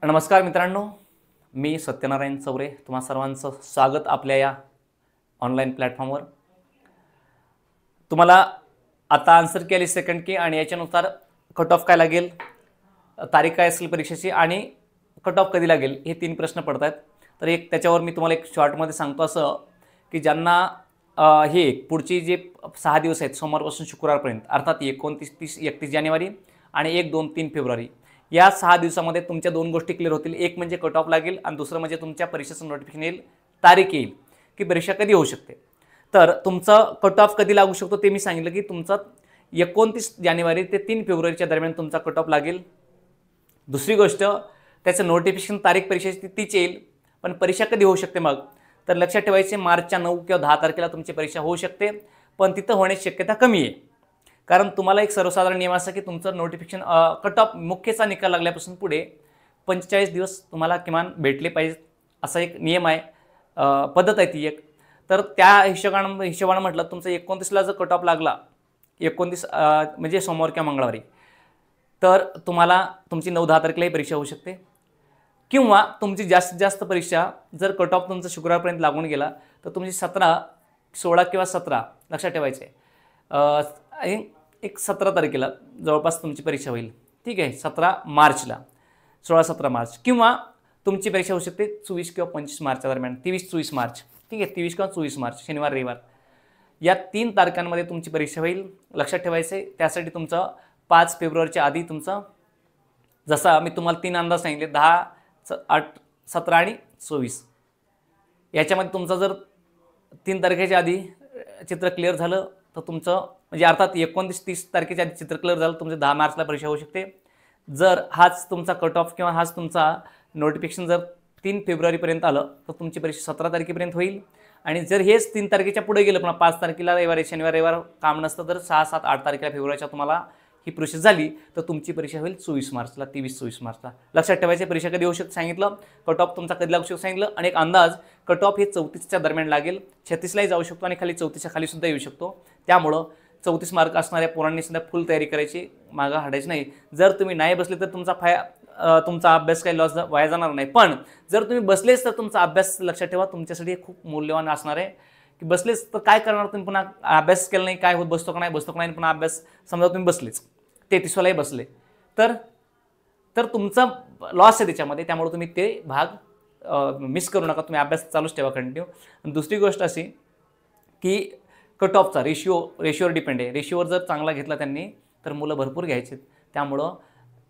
नमस्कार मित्रांनो, मी सत्यनारायण चौरे तुम्हा सर्वांचं स्वागत आपल्या या ऑनलाईन प्लॅटफॉर्मवर। तुम्हाला आता आन्सर की आली सेकंड की आणि याच्यानुसार कट ऑफ काय लागेल, तारीख काय असेल परीक्षेची आणि कट ऑफ कधी लागेल हे 3 प्रश्न पडत आहेत। तर एक त्याच्यावर मी तुम्हाला एक शॉर्टमध्ये सांगतो असं की ज्यांना हे पुढची जे 6 दिवस आहेत सोमवारपासून शुक्रवारपर्यंत अर्थात 29, 30, 31 जानेवारी आणि 1, 2, 3 फेब्रुवारी या 6 दिवसामध्ये तुमच्या 2 गोष्टी क्लिअर होतील। एक म्हणजे कट ऑफ लागेल आणि दुसरं म्हणजे तुमच्या परीक्षेचं नोटिफिकेशन येईल, तारीख येईल की परीक्षा कधी होऊ शकते। तर तुमचं कट ऑफ कधी लागू शकतो ते मी सांगितलं की तुमचं 29 जानेवारी ते 3 फेब्रुवारीच्या दरम्यान तुमचा कट ऑफ लागेल। दुसरी गोष्ट त्याचं नोटिफिकेशन तारीख परीक्षेची तीच येईल, पण परीक्षा कधी होऊ शकते मग तर लक्षात ठेवायचे मार्चच्या 9 किंवा 10 तारखेला तुमची परीक्षा होऊ शकते, पण तिथं होण्याची शक्यता कमी आहे। कारण तुम्हाला एक सर्वसाधारण नियम असा की तुमचं नोटिफिकेशन कट ऑफ मुख्यचा निकाल लागल्यापासून पुढे 45 दिवस तुम्हाला किमान भेटले पाहिजेत असा एक नियम आहे, पद्धत आहे ती एक। तर त्या हिशोबानं म्हटलं तुमचं 29ला जर कट ऑफ लागला 29 म्हणजे सोमवार किंवा मंगळवारी, तर तुम्हाला तुमची 9-10 तारखेला ही परीक्षा होऊ शकते। किंवा तुमची जास्तीत जास्त परीक्षा जर कट ऑफ तुमचा शुक्रवारपर्यंत लागून गेला तर तुमची 17, 16 किंवा 17 लक्षात ठेवायचे एक 17 तारखेला जवळपास तुमची परीक्षा होईल, ठीक आहे। 17 मार्चला 16-17 मार्च किंवा तुमची परीक्षा होऊ शकते 24 किंवा 25 मार्चच्या दरम्यान, 23-24 मार्च, ठीक आहे। 23 किंवा 24 मार्च शनिवार रविवार या 3 तारखांमध्ये तुमची परीक्षा होईल, लक्षात ठेवायचे। त्यासाठी तुमचं 5 फेब्रुवारीच्या आधी तुमचं, जसा मी तुम्हाला 3 अंदाज सांगितले 10, 8, 17 आणि 24, याच्यामध्ये तुमचं जर 3 तारखेच्या आधी चित्र क्लिअर झालं तर तुमचं म्हणजे अर्थात 29-30 तारखेच्या आधी चित्र क्लिअर झालं तुमचं 10 मार्चला परीक्षा होऊ शकते। जर हाच तुमचा कट ऑफ किंवा हाच तुमचा नोटिफिकेशन जर 3 फेब्रुवारीपर्यंत आलं तर तुमची परीक्षा 17 तारखेपर्यंत होईल। आणि जर हेच 3 तारखेच्या पुढे गेलं पुन्हा 5 तारखेला रविवारी शनिवार रविवार काम नसतं तर 6, 7, 8 तारखेला फेब्रुवारीच्या तुम्हाला ही प्रोसेस झाली तर तुमची परीक्षा होईल 24 मार्चला, 23-24 मार्चला। लक्षात ठेवायचे परीक्षा कधी होऊ शकते सांगितलं, कट ऑफ तुमचा कधी लागू शकतो सांगितलं आणि एक अंदाज कट ऑफ हे 34च्या दरम्यान लागेल, 36लाही जाऊ शकतो आणि खाली 34च्या खाली सुद्धा येऊ शकतो। त्यामुळं 34 मार्क असणाऱ्या पोरांनी सुद्धा फुल तयारी करायची, मागं हटायची नाही। जर तुम्ही नाही बसले तर तुमचा अभ्यास काही लॉस वाया जाणार नाही, पण जर तुम्ही बसलेच तर तुमचा अभ्यास लक्षात ठेवा तुमच्यासाठी खूप मूल्यवान असणार आहे की बसलेच तर काय करणार तुम्ही, पुन्हा अभ्यास केला नाही काय होत, बसतो का नाही पुन्हा अभ्यास, समजा तुम्ही बसलेच 33वालाही बसले तर तुमचा लॉस आहे त्याच्यामध्ये। त्यामुळे तुम्ही ते भाग मिस करू नका, तुम्ही अभ्यास चालूच ठेवा कंटिन्यू। दुसरी गोष्ट अशी की कट ऑफचा रेशिओवर डिपेंड आहे। रेशिओवर जर चांगला घेतला त्यांनी तर मुलं भरपूर घ्यायचे, त्यामुळं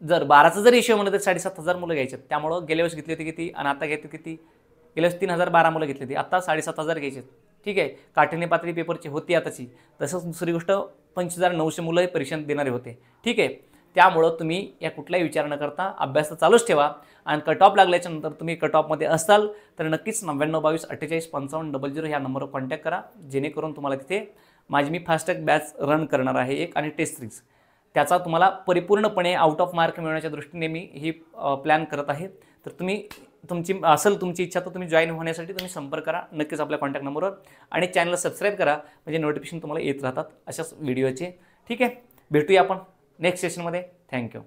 जर 12चा जर रेशिओ म्हणलं तर 7,500 मुलं घ्यायचे। त्यामुळं गेल्या वेळेस घेतली होती किती आणि आता घेतली किती, गेल्या वेळेस 3012 मुलं घेतली होती, आता 7,500 घ्यायचे, ठीक आहे। काठिण्य पातळी पेपरची होती आताची, तसंच दुसरी गोष्ट 25,900 मुलं परीक्षा देणारे होते, ठीक आहे। त्यामुळं तुम्ही या कुठलाही विचार न करता अभ्यास चालूच ठेवा आणि कट ऑफ लागल्याच्या नंतर तुम्ही कट ऑफमध्ये असाल तर नक्कीच 99 22 48 55 00 ह्या नंबरवर कॉन्टॅक्ट करा, जेणेकरून तुम्हाला तिथे माझी मी फास्टॅग बॅच रन करणार आहे एक आणि टेस्ट सिरीज, त्याचा तुम्हाला परिपूर्णपणे आउट ऑफ मार्क मिळवण्याच्या दृष्टीने मी ही प्लॅन करत आहे। तर तुम्ही तुमची इच्छा तर तुम्ही जॉईन होण्यासाठी तुम्ही संपर्क करा नक्कीच आपल्या कॉन्टॅक्ट नंबरवर आणि चॅनलला सबस्क्राईब करा, म्हणजे नोटिफिकेशन तुम्हाला येत राहतात अशाच व्हिडिओचे, ठीक आहे। भेटूया आपण नेक्स्ट सेशनमध्ये, थँक्यू।